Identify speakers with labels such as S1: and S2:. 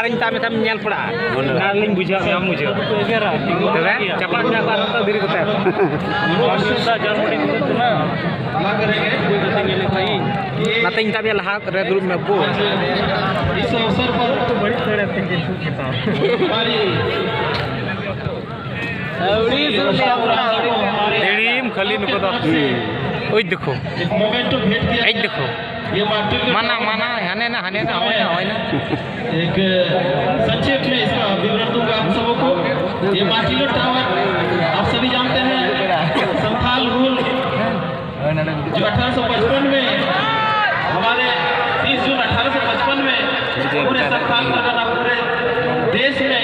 S1: इन तामे ताम न्याल पड़ा नालिंग बुझा हम मुझे तबे चपला ना का तो धीरे कोते मानसा जन्मदिन तो ना नाते इन तामे लहा रे ग्रुप में बो
S2: इस अवसर पर
S1: तो बड़ी तड़े तंगे छूट के पास अवड़ी देड़ीम खाली नको दा ओई देखो
S2: एक मोमेंट तो भेंट किया
S1: आई देखो
S2: ये मार्टिन
S1: माना हने ना होय ना
S2: एक संक्षेप में इसका विवरण दूंगा आप सबों को। ये मार्टिलो टावर आप सभी जानते हैं संथाल रूल जो 1855 में हमारे 30 जून 1855 में पूरे संथाल नगर पूरे देश में